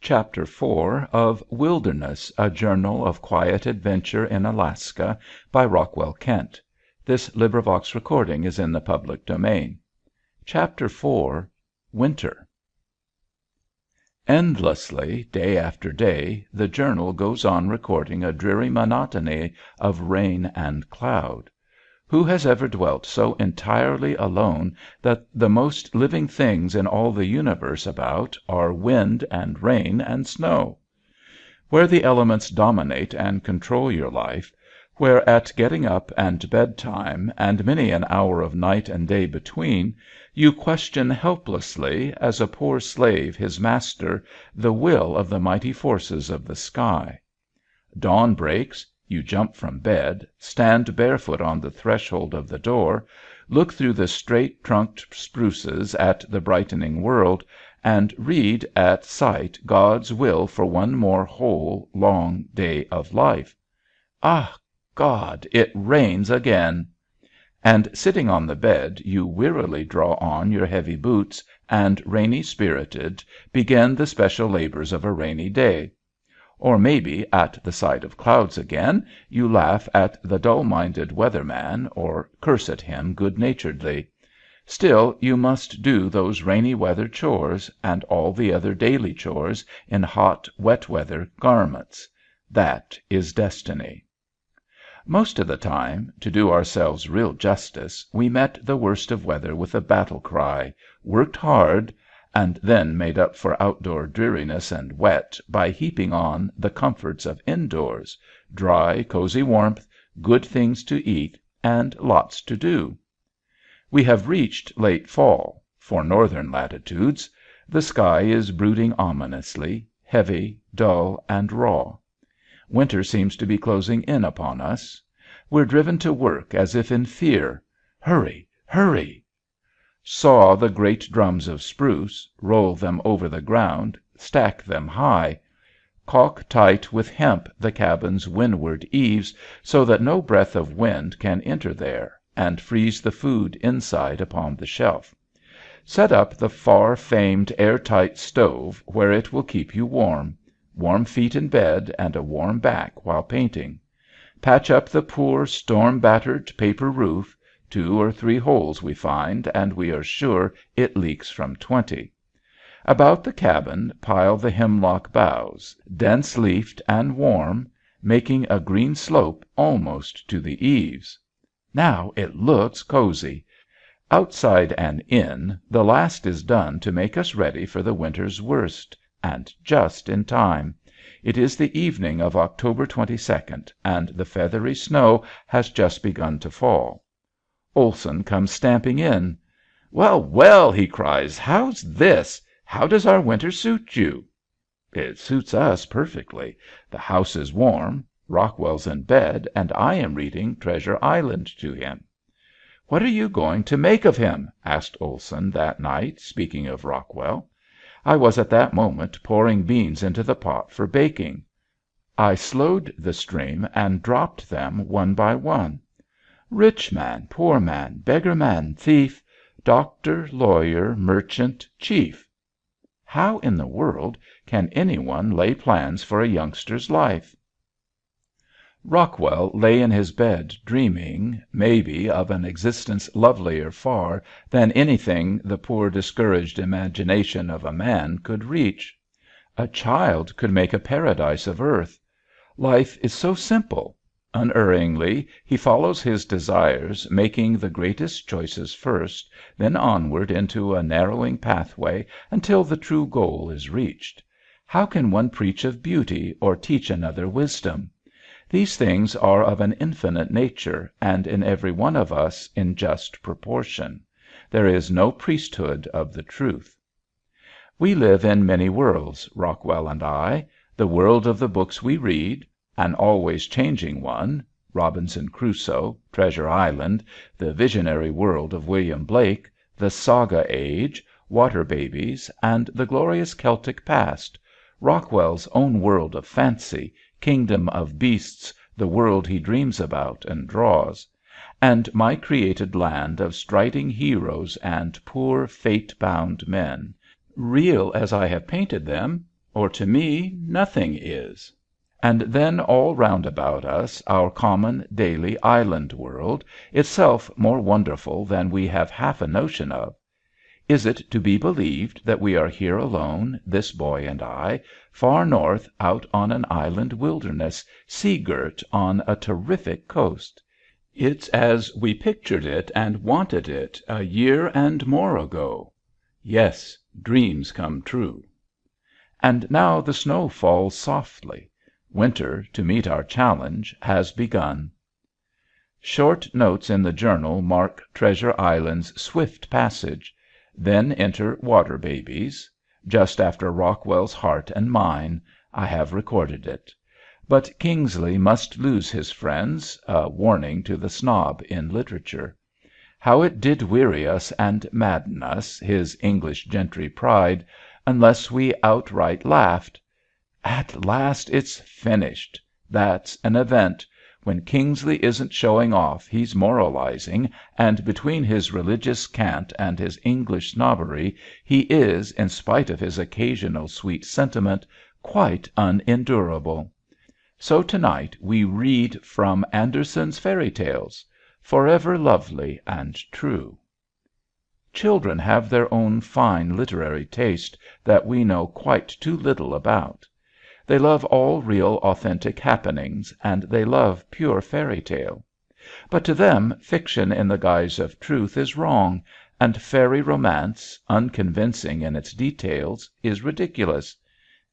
Chapter 4 of Wilderness, a Journal of Quiet Adventure in Alaska, by Rockwell Kent. Recording is in the public domain. Chapter 4 Winter. Endlessly, day after day, the journal goes on recording a dreary monotony of rain and cloud. Who has ever dwelt so entirely alone that the most living things in all the universe about are wind and rain and snow? Where the elements dominate and control your life, where at getting up and bedtime, and many an hour of night and day between, you question helplessly, as a poor slave his master, the will of the mighty forces of the sky. Dawn breaks. You jump from bed, stand barefoot on the threshold of the door, look through the straight-trunked spruces at the brightening world, and read at sight God's will for one more whole, long day of life. Ah, God, it rains again! And sitting on the bed, you wearily draw on your heavy boots, and, rainy-spirited, begin the special labors of a rainy day. Or maybe, at the sight of clouds again, you laugh at the dull-minded weather-man, or curse at him good-naturedly. Still, you must do those rainy-weather chores, and all the other daily chores, in hot, wet-weather garments. That is destiny. Most of the time, to do ourselves real justice, we met the worst of weather with a battle-cry, worked hard, and then made up for outdoor dreariness and wet by heaping on the comforts of indoors, dry, cozy warmth, good things to eat, and lots to do. We have reached late fall, for northern latitudes. The sky is brooding ominously, heavy, dull, and raw. Winter seems to be closing in upon us. We're driven to work as if in fear. Hurry, hurry! Saw the great drums of spruce, roll them over the ground, stack them high. Caulk tight with hemp the cabin's windward eaves, so that no breath of wind can enter there, and freeze the food inside upon the shelf. Set up the far-famed air-tight stove where it will keep you warm feet in bed and a warm back while painting. Patch up the poor storm-battered paper roof. 2 or 3 holes we find, and we are sure it leaks from 20. About the cabin pile the hemlock boughs, dense-leafed and warm, making a green slope almost to the eaves. Now it looks cozy. Outside and in, the last is done to make us ready for the winter's worst, and just in time. It is the evening of October 22nd, and the feathery snow has just begun to fall. Olson comes stamping in. "Well, well!" he cries. "How's this? How does our winter suit you?" It suits us perfectly. The house is warm, Rockwell's in bed, and I am reading Treasure Island to him. "What are you going to make of him?" asked Olson that night, speaking of Rockwell. I was at that moment pouring beans into the pot for baking. I slowed the stream and dropped them one by one. Rich man, poor man, beggar man, thief, doctor, lawyer, merchant, chief. How in the world can any one lay plans for a youngster's life? Rockwell lay in his bed dreaming, maybe, of an existence lovelier far than anything the poor discouraged imagination of a man could reach. A child could make a paradise of earth. Life is so simple. Unerringly he follows his desires, making the greatest choices first, then onward into a narrowing pathway until the true goal is reached. How can one preach of beauty or teach another wisdom? These things are of an infinite nature, and in every one of us in just proportion. There is no priesthood of the truth. We live in many worlds, Rockwell and I. The world of the books we read, an always changing one, Robinson Crusoe, Treasure Island, the visionary world of William Blake, the saga age, water babies, and the glorious Celtic past, Rockwell's own world of fancy, kingdom of beasts, the world he dreams about and draws, and my created land of striding heroes and poor fate-bound men, real as I have painted them, or to me nothing is. And then all round about us our common, daily island world, itself more wonderful than we have half a notion of. Is it to be believed that we are here alone, this boy and I, far north out on an island wilderness, sea girt on a terrific coast? It's as we pictured it and wanted it a year and more ago. Yes, dreams come true. And now the snow falls softly. Winter, to meet our challenge, has begun. Short notes in the journal mark Treasure Island's swift passage. Then enter water babies. Just after Rockwell's heart and mine. I have recorded it. But Kingsley must lose his friends, a warning to the snob in literature. How it did weary us and madden us, his English gentry pride, unless we outright laughed. At last it's finished. That's an event. When Kingsley isn't showing off, he's moralizing, and between his religious cant and his English snobbery, he is, in spite of his occasional sweet sentiment, quite unendurable. So tonight we read from Andersen's Fairy Tales, forever lovely and true. Children have their own fine literary taste that we know quite too little about. They love all real, authentic happenings, and they love pure fairy tale. But to them fiction in the guise of truth is wrong, and fairy romance, unconvincing in its details, is ridiculous.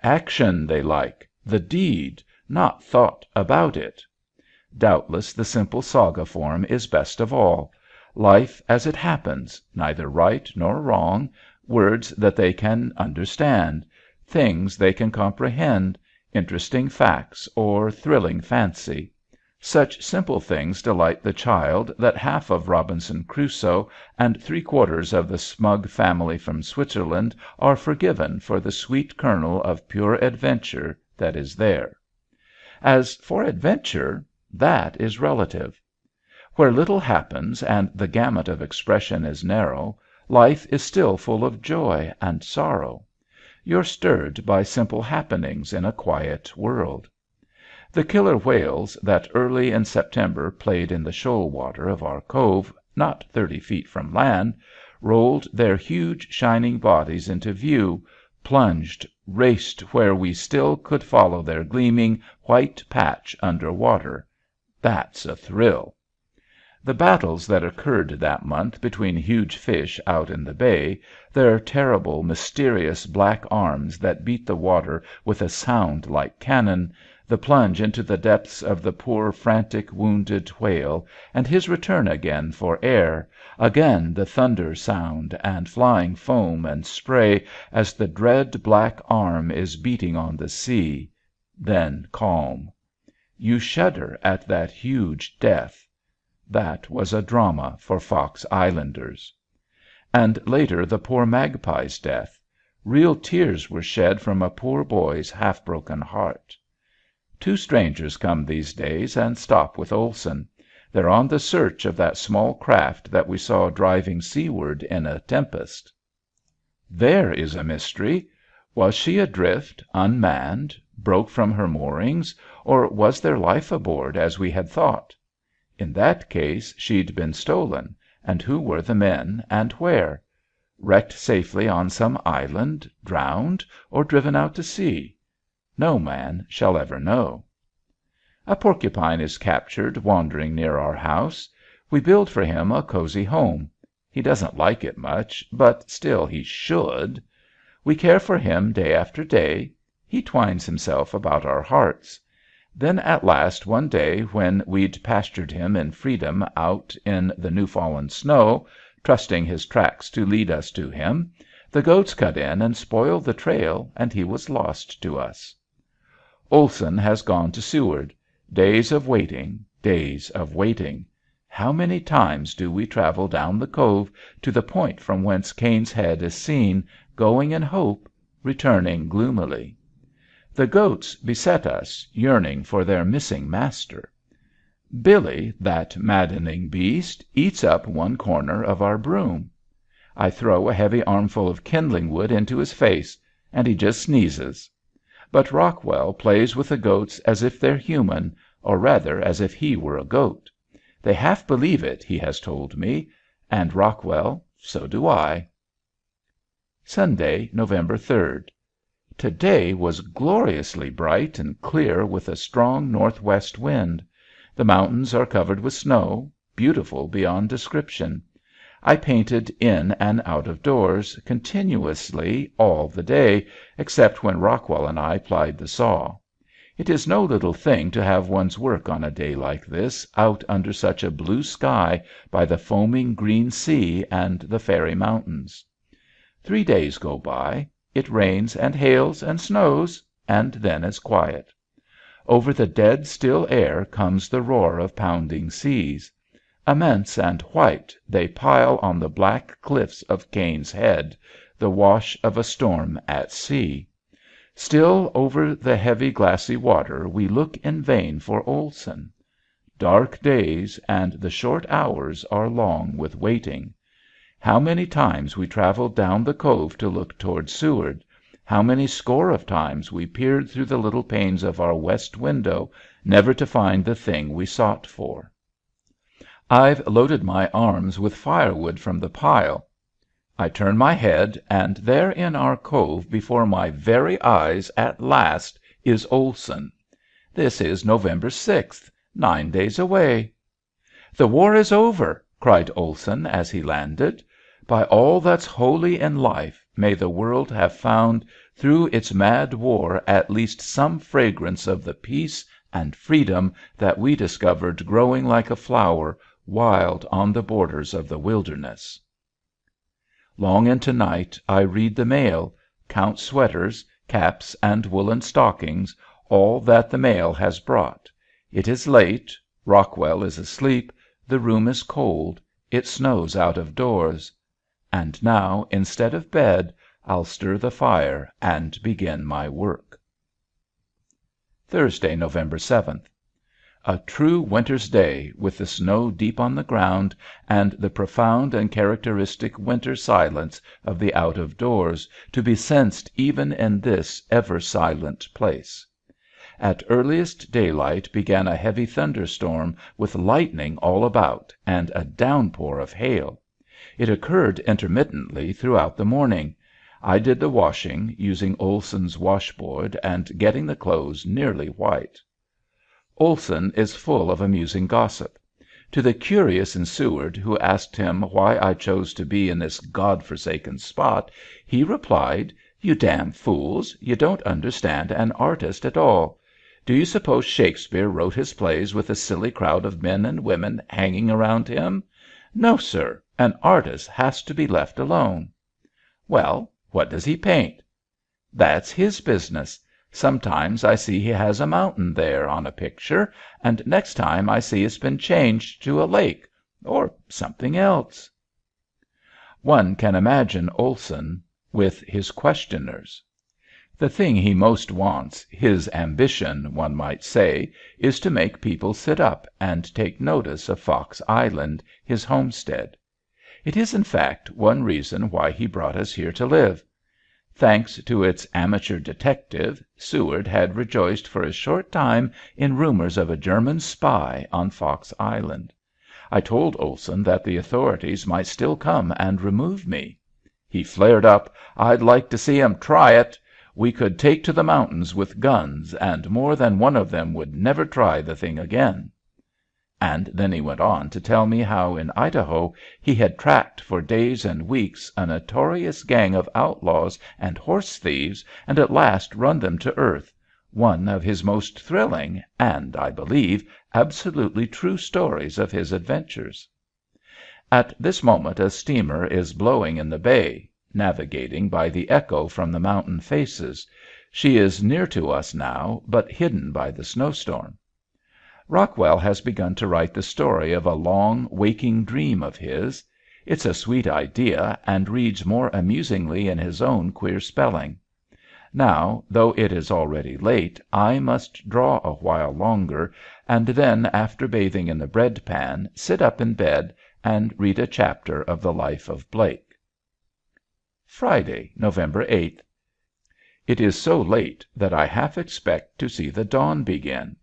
Action they like, the deed, not thought about it. Doubtless the simple saga form is best of all. Life as it happens, neither right nor wrong, words that they can understand, things they can comprehend, interesting facts or thrilling fancy. Such simple things delight the child that half of Robinson Crusoe and 3/4 of the smug family from Switzerland are forgiven for the sweet kernel of pure adventure that is there. As for adventure, that is relative. Where little happens and the gamut of expression is narrow, life is still full of joy and sorrow. You're stirred by simple happenings in a quiet world. The killer whales that early in September played in the shoal water of our cove, not 30 feet from land, rolled their huge shining bodies into view, plunged, raced where we still could follow their gleaming white patch under water. That's a thrill. The battles that occurred that month between huge fish out in the bay, their terrible, mysterious black arms that beat the water with a sound like cannon, the plunge into the depths of the poor frantic wounded whale, and his return again for air, again the thunder sound and flying foam and spray as the dread black arm is beating on the sea, then calm. You shudder at that huge death. That was a drama for Fox Islanders. And later the poor magpie's death. Real tears were shed from a poor boy's half-broken heart. 2 strangers come these days and stop with Olson. They're on the search of that small craft that we saw driving seaward in a tempest. There is a mystery. Was she adrift, unmanned, broke from her moorings, or was there life aboard as we had thought? In that case she'd been stolen, and who were the men and where? Wrecked safely on some island, drowned, or driven out to sea? No man shall ever know. A porcupine is captured wandering near our house. We build for him a cozy home. He doesn't like it much, but still he should. We care for him day after day. He twines himself about our hearts. Then at last one day when we'd pastured him in freedom out in the new fallen snow, trusting his tracks to lead us to him, the goats cut in and spoiled the trail and he was lost to us. Olson has gone to Seward. Days of waiting, days of waiting. How many times do we travel down the cove to the point from whence Caine's Head is seen, going in hope, returning gloomily. The goats beset us, yearning for their missing master. Billy, that maddening beast, eats up one corner of our broom. I throw a heavy armful of kindling wood into his face, and he just sneezes. but Rockwell plays with the goats as if they're human, or rather as if he were a goat. They half believe it, he has told me. And Rockwell, so do I. Sunday, November 3rd. To day was gloriously bright and clear with a strong northwest wind. The mountains are covered with snow, beautiful beyond description. I painted in and out of doors continuously all the day, except when Rockwell and I plied the saw. It is no little thing to have one's work on a day like this, out under such a blue sky, by the foaming green sea and the fairy mountains. 3 days go by. It rains and hails and snows, and then is quiet. Over the dead still air comes the roar of pounding seas. Immense and white, they pile on the black cliffs of Caine's Head, the wash of a storm at sea. Still over the heavy glassy water we look in vain for Olson. Dark days, and the short hours are long with waiting. How many times we traveled down the cove to look toward Seward! How many score of times we peered through the little panes of our west window, never to find the thing we sought for! I've loaded my arms with firewood from the pile. I turn my head, and there in our cove before my very eyes at last is Olson. This is November 6th, 9 days away. "The war is over!" cried Olson as he landed. "By all that's holy in life, may the world have found through its mad war at least some fragrance of the peace and freedom that we discovered growing like a flower wild on the borders of the wilderness." Long into night I read the mail, count sweaters, caps, and woolen stockings, all that the mail has brought. It is late. Rockwell is asleep. The room is cold. It snows out of doors. And now, instead of bed, I'll stir the fire and begin my work. Thursday, November 7th. A true winter's day, with the snow deep on the ground, and the profound and characteristic winter silence of the out of doors to be sensed even in this ever silent place. At earliest daylight began a heavy thunderstorm with lightning all about and a downpour of hail. It occurred intermittently throughout the morning. I did the washing, using Olson's washboard and getting the clothes nearly white. Olson is full of amusing gossip. To the curious in Seward who asked him why I chose to be in this God forsaken spot, he replied, "You damn fools, you don't understand an artist at all. Do you suppose Shakespeare wrote his plays with a silly crowd of men and women hanging around him? No, sir, an artist has to be left alone." "Well, what does he paint?" "That's his business. Sometimes I see he has a mountain there on a picture, and next time I see it's been changed to a lake or something else." One can imagine Olson with his questioners. The thing he most wants, his ambition, one might say, is to make people sit up and take notice of Fox Island, his homestead. It is, in fact, one reason why he brought us here to live. Thanks to its amateur detective, Seward had rejoiced for a short time in rumors of a German spy on Fox Island. I told Olson that the authorities might still come and remove me. He flared up. "I'd like to see 'em try it. We could take to the mountains with guns, and more than one of them would never try the thing again." And then he went on to tell me how in Idaho he had tracked for days and weeks a notorious gang of outlaws and horse thieves and at last run them to earth, one of his most thrilling and, I believe, absolutely true stories of his adventures. At this moment a steamer is blowing in the bay, navigating by the echo from the mountain faces. She is near to us now, but hidden by the snowstorm. Rockwell has begun to write the story of a long, waking dream of his. It's a sweet idea, and reads more amusingly in his own queer spelling. Now, though it is already late, I must draw a while longer, and then, after bathing in the bread pan, sit up in bed and read a chapter of the life of Blake. Friday, November 8th. It is so late that I half expect to see the dawn begin.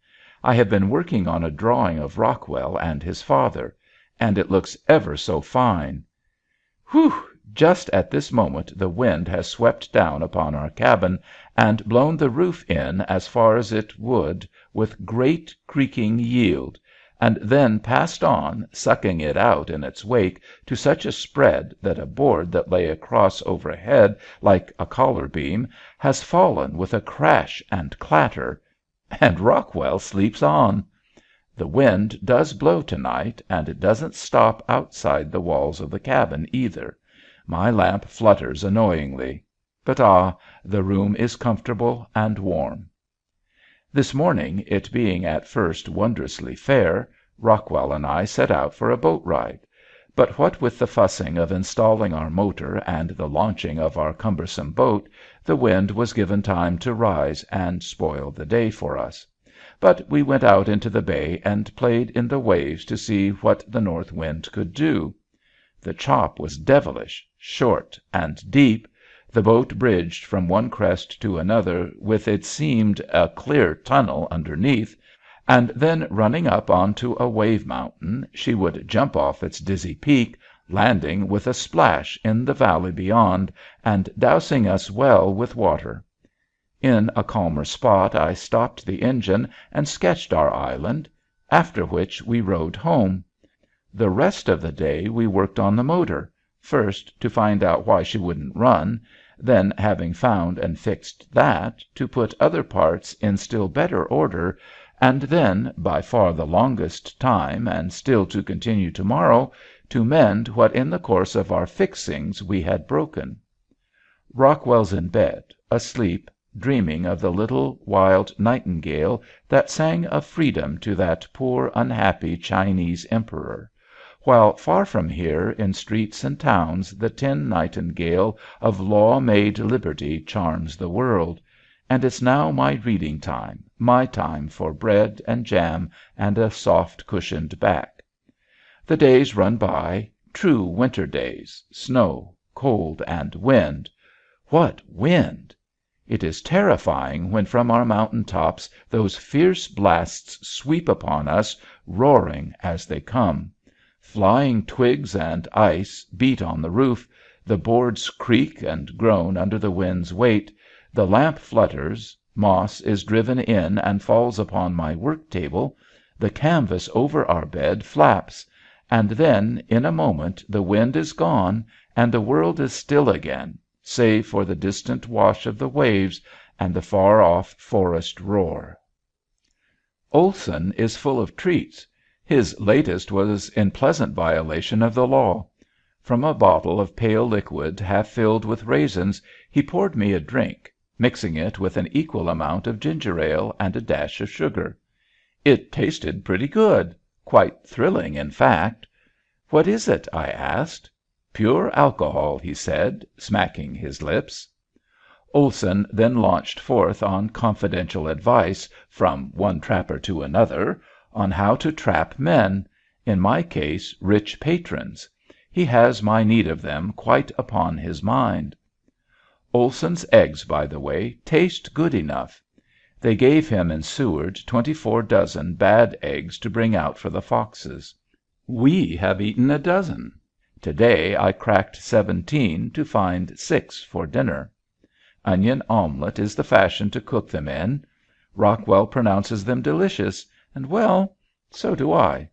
I have been working on a drawing of Rockwell and his father, and it looks ever so fine. Whew! Just at this moment the wind has swept down upon our cabin and blown the roof in as far as it would with great creaking yield, and then passed on, sucking it out in its wake to such a spread that a board that lay across overhead like a collar beam has fallen with a crash and clatter, and Rockwell sleeps on. The wind does blow to night, and it doesn't stop outside the walls of the cabin either. My lamp flutters annoyingly. But the room is comfortable and warm. This morning, it being at first wondrously fair, Rockwell and I set out for a boat ride. But what with the fussing of installing our motor and the launching of our cumbersome boat, the wind was given time to rise and spoil the day for us. But we went out into the bay and played in the waves to see what the north wind could do. The chop was devilish, short and deep, the boat bridged from one crest to another with it seemed a clear tunnel underneath, and then running up onto a wave mountain she would jump off its dizzy peak, landing with a splash in the valley beyond and dousing us well with water. In a calmer spot I stopped the engine and sketched our island, after which we rowed home. The rest of the day we worked on the motor, first to find out why she wouldn't run, then, having found and fixed that, to put other parts in still better order, and then, by far the longest time and still to continue to morrow, to mend what in the course of our fixings we had broken. Rockwell's in bed, asleep, dreaming of the little wild nightingale that sang of freedom to that poor unhappy Chinese emperor, while far from here in streets and towns the tin nightingale of law-made liberty charms the world. And it's now my reading time, my time for bread and jam and a soft cushioned back. The days run by, true winter days, snow, cold, and wind. What wind! It is terrifying when from our mountain tops those fierce blasts sweep upon us, roaring as they come. Flying twigs and ice beat on the roof, the boards creak and groan under the wind's weight, the lamp flutters, moss is driven in and falls upon my work table, the canvas over our bed flaps, and then in a moment the wind is gone and the world is still again, save for the distant wash of the waves and the far-off forest roar. Olson is full of treats. His latest was in pleasant violation of the law. From a bottle of pale liquid half filled with raisins he poured me a drink, mixing it with an equal amount of ginger ale and a dash of sugar. It tasted pretty good, quite thrilling, in fact. "What is it?" I asked. "Pure alcohol," he said, smacking his lips. Olson then launched forth on confidential advice, from one trapper to another, on how to trap men, in my case rich patrons. He has my need of them quite upon his mind. Olson's eggs, by the way, taste good enough. They gave him in Seward 24 dozen bad eggs to bring out for the foxes. We have eaten a dozen. To day I cracked 17 to find 6 for dinner. Onion omelet is the fashion to cook them in. Rockwell pronounces them delicious, and, well, so do I.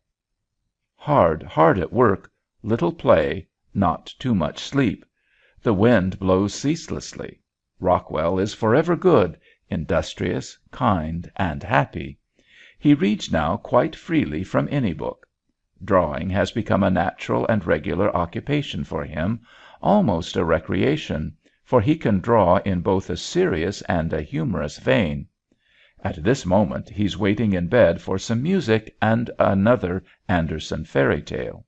Hard at work, little play, not too much sleep. The wind blows ceaselessly. Rockwell is forever good, industrious, kind, and happy. He reads now quite freely from any book. Drawing has become a natural and regular occupation for him, almost a recreation, for he can draw in both a serious and a humorous vein. At this moment he's waiting in bed for some music and another Andersen fairy tale.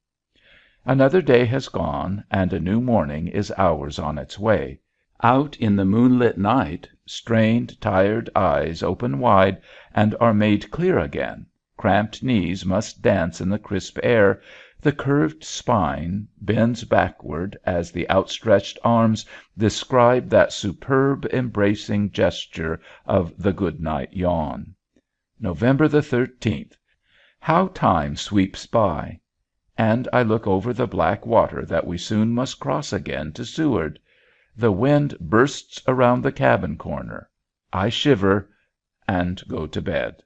Another day has gone, and a new morning is hours on its way. Out in the moonlit night, strained, tired eyes open wide and are made clear again, cramped knees must dance in the crisp air, The curved spine bends backward as the outstretched arms describe that superb embracing gesture of the good night yawn. November the 13th. How time sweeps by! And I look over the black water that we soon must cross again to Seward. The wind bursts around the cabin corner. I shiver and go to bed.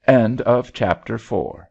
Chapter 5